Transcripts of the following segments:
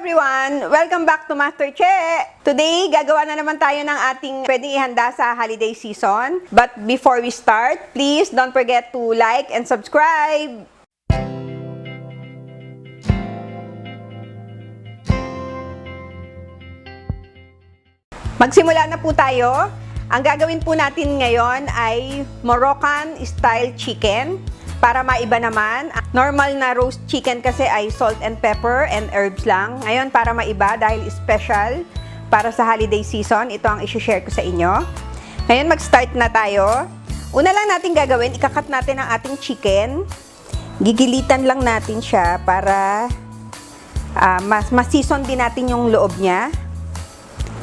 everyone! Welcome back to MasterChe! Today, gagawa na naman tayo ng ating pwedeng ihanda sa holiday season. But before we start, please don't forget to like and subscribe! Magsimula na po tayo. Ang gagawin po natin ngayon ay Moroccan style chicken. Para maiba naman, normal na roast chicken kasi ay salt and pepper and herbs lang. Ngayon, para maiba dahil special para sa holiday season, ito ang isi-share ko sa inyo. Ngayon, mag-start na tayo. Una lang natin gagawin, ikakat natin ang ating chicken. Gigilitan lang natin siya para mas-season din natin yung loob niya.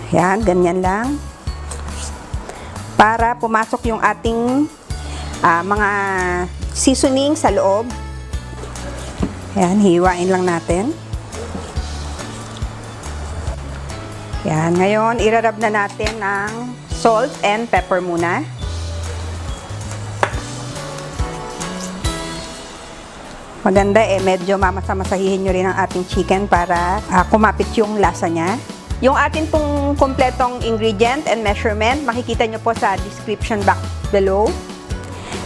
Yan, ganyan lang. Para pumasok yung ating mga seasoning sa loob. Ayan, hiwain lang natin. Ayan, ngayon, irarab na natin ng salt and pepper muna. Maganda medyo mamasa-masahihin nyo rin ang ating chicken para kumapit yung lasa niya. Yung atin pong kompletong ingredient and measurement, makikita nyo po sa description box below.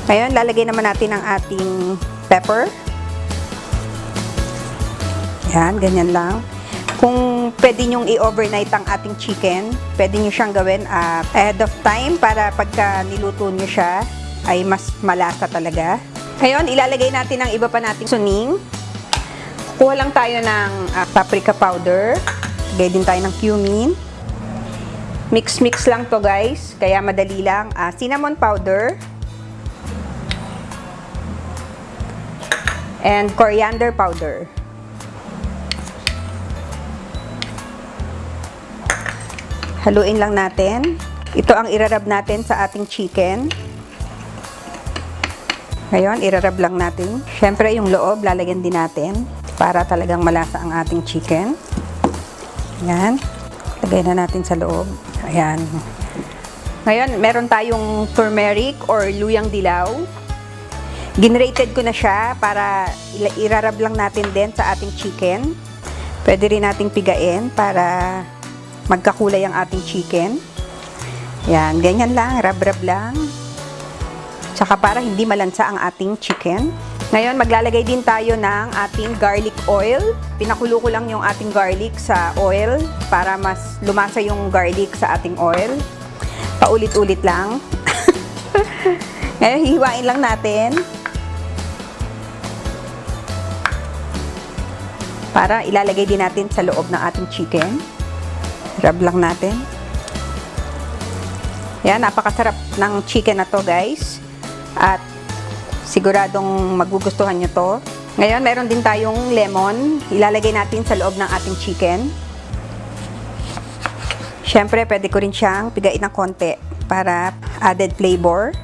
Ngayon, lalagay naman natin ang ating pepper. Yan, ganyan lang. Kung pwede nyong i-overnight ang ating chicken, pwede nyo siyang gawin ahead of time para pagka niluto nyo siya, ay mas malasa talaga. Ngayon, ilalagay natin ang iba pa nating seasoning. Kuha lang tayo ng paprika powder. Lagay din tayo ng cumin. Mix-mix lang to guys, kaya madali lang. Cinnamon powder. And coriander powder. Haluin lang natin. Ito ang irarab natin sa ating chicken. Ngayon, irarab lang natin. Siyempre, yung loob, lalagyan din natin para talagang malasa ang ating chicken. Ayan. Lagay na natin sa loob. Ayan. Ngayon, meron tayong turmeric or luyang dilaw. Ginrated ko na siya para irarab lang natin din sa ating chicken. Pwede rin nating pigain para magkakulay ang ating chicken. Yan, ganyan lang, rab-rab lang. Tsaka para hindi malansa ang ating chicken. Ngayon, maglalagay din tayo ng ating garlic oil. Pinakulo ko lang yung ating garlic sa oil para mas lumasa yung garlic sa ating oil. Paulit-ulit lang. Ngayon, hihiwain lang natin. Para ilalagay din natin sa loob ng ating chicken. Rub lang natin. Yan, napakasarap ng chicken na to guys. At siguradong magugustuhan nyo to. Ngayon, meron din tayong lemon. Ilalagay natin sa loob ng ating chicken. Siyempre, pwede ko rin siyang pigain ng konti para added flavor.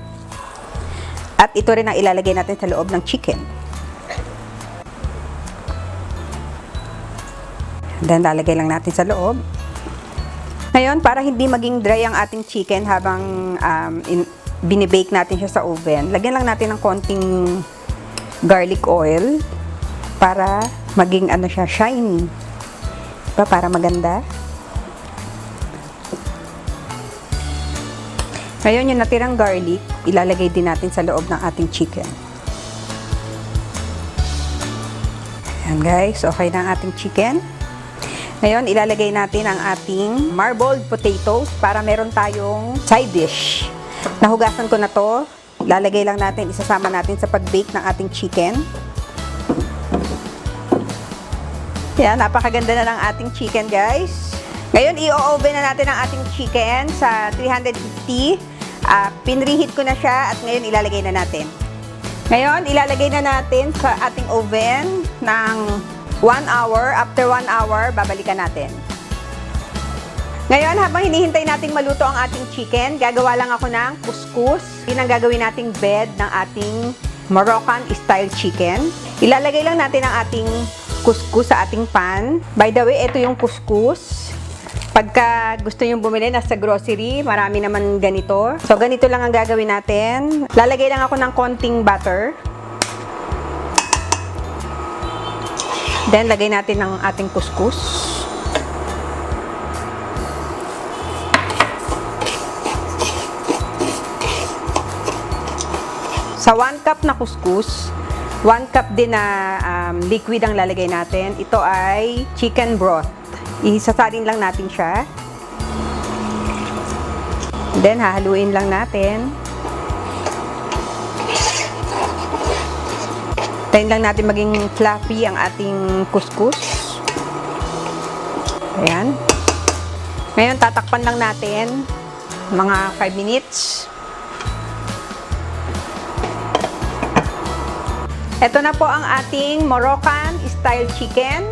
At ito rin ang ilalagay natin sa loob ng chicken. Then, lalagay lang natin sa loob. Ngayon, para hindi maging dry ang ating chicken habang binibake natin siya sa oven, lagyan lang natin ng konting garlic oil para maging siya, shiny. Diba? Para maganda. Ngayon, yung natirang garlic, ilalagay din natin sa loob ng ating chicken. Ayan guys, okay na ang ating chicken. Ngayon, ilalagay natin ang ating marbled potatoes para meron tayong side dish. Nahugasan ko na to. Ilalagay lang natin, isasama natin sa pag-bake ng ating chicken. Yan, napakaganda na ng ating chicken, guys. Ngayon, i-oven na natin ang ating chicken sa 350. Pinreheat ko na siya at ngayon ilalagay na natin. Ngayon, ilalagay na natin sa ating oven ng 1 hour. After 1 hour, babalikan natin. Ngayon, habang hinihintay nating maluto ang ating chicken, gagawa lang ako ng couscous. Yun ang gagawin nating bed ng ating Moroccan style chicken. Ilalagay lang natin ang ating couscous sa ating pan. By the way, ito yung couscous. Pagka gusto nyo bumili, nasa grocery, marami naman ganito. So, ganito lang ang gagawin natin. Lalagay lang ako ng konting butter. Then, lagay natin ang ating kuskus. Sa 1 cup na kuskus, 1 cup din na liquid ang lalagay natin. Ito ay chicken broth. Isasalin lang natin siya. Then, hahaluin lang natin. Tayin lang natin maging fluffy ang ating kuskus. Ayan. Ngayon, tatakpan lang natin mga 5 minutes. Ito na po ang ating Moroccan style chicken.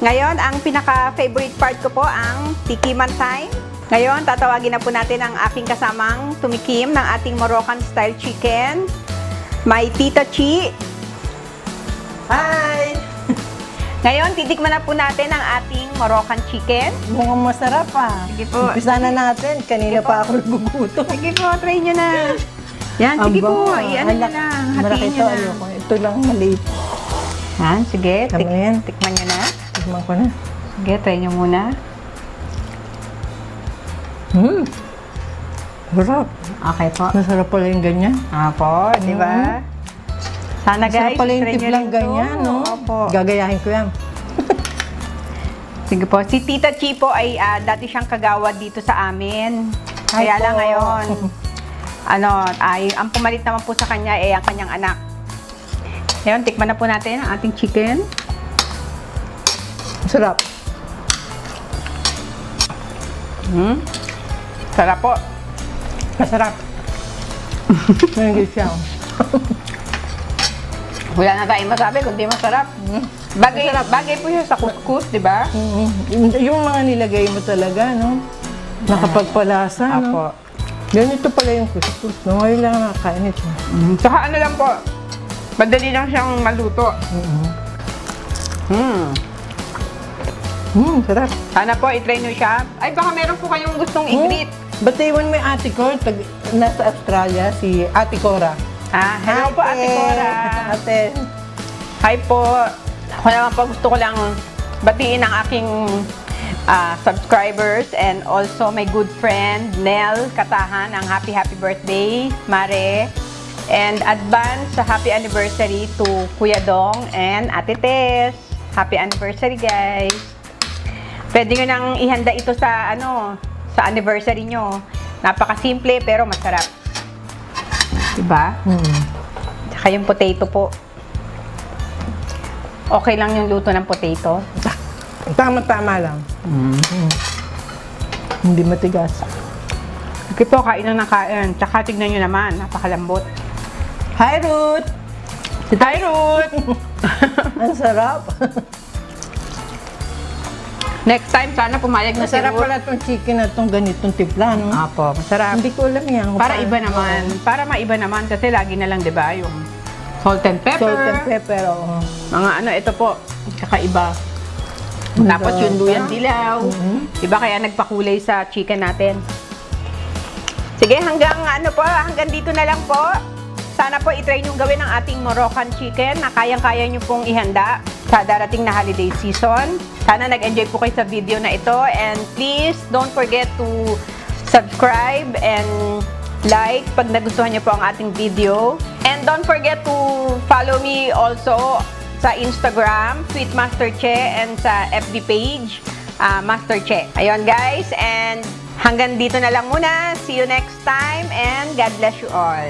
Ngayon, ang pinaka-favorite part ko po ang tikiman time. Ngayon, tatawagin na po natin ang aking kasamang tumikim ng ating Moroccan style chicken. May Tita Chi. Hi! Ngayon, titikman na po natin ang ating Moroccan chicken. Mukhang masarap Sige po. Umpisa na natin. Kanina Sige pa ako nagugutom. Sige po, try nyo na. Yan, sige po. Iyan nyo lang. Hatiin nyo na. Ayoko. Ito lang maliit. Yan, sige. Tama na yan. Tikman nyo na. Tikman ko na. Sige, try nyo muna. Sarap. Okay po. Masarap pala yung ganyan. Apo, di ba? Sana guys, Masarap pala yung try nyo tiplang rin to. ganyan, no? Opo. Gagayahin ko yan. Sige po, si Tita Chi po ay dati siyang kagawad dito sa amin. Kaya lang ngayon, ang pumalit naman po sa kanya ay ang kanyang anak. Ngayon, tikman na po natin ang ating chicken. Sarap. Sarap po. Masarap. Nanggit siya. Wala na tayong masabi kundi masarap. Bagay po siya sa kuskus, di ba? Yung mga nilagay mo talaga, no? Nakapagpalasa, no? Apo. Ganito pala yung kuskus, no? Ngayon lang nakakain ito. Saka ano lang po, madali lang siyang maluto. Sarap. Sana po, itry nyo siya. Ay, baka meron po kayong gustong i-greet. Batiwan mo yung ate ko, nasa Australia, si Ate Cora. Hello po, Ate Cora. Ate. Hi po. Ako naman po, gusto ko lang batiin ang aking subscribers and also my good friend, Nel Katahan, ang happy birthday, Mare. And advance sa happy anniversary to Kuya Dong and Ate Tess. Happy anniversary, guys. Pwede nyo nang ihanda ito sa, sa anniversary nyo. Napakasimple pero masarap. Diba? Tsaka yung potato po. Okay lang yung luto ng potato. Tama-tama lang. Hindi matigas. Okay po, kain na ng kain. Tsaka tignan nyo naman, napakalambot. Hi, Ruth! Hi, Ruth! Ang sarap. Next time, sana pumayag na si Masarap Ruth. pala itong chicken na itong ganitong tipla, no? Apo, masarap. Hindi ko alam yan. Para iba naman. Para maiba naman kasi lagi na lang, 'di ba, yung salt and pepper. Salt and pepper, oo. Mga ito po, kakaiba. Tapos yung luyang dilaw. Diba kaya nagpakulay sa chicken natin. Sige, hanggang dito na lang po. Sana po itry nyo gawin ang ating Moroccan chicken na kayang-kaya nyo pong ihanda sa darating na holiday season. Sana nag-enjoy po kayo sa video na ito. And please, don't forget to subscribe and like pag nagustuhan nyo po ang ating video. And don't forget to follow me also sa Instagram, SweetMasterChe, and sa FB page, MasterChe. Ayun guys, and hanggang dito na lang muna. See you next time and God bless you all.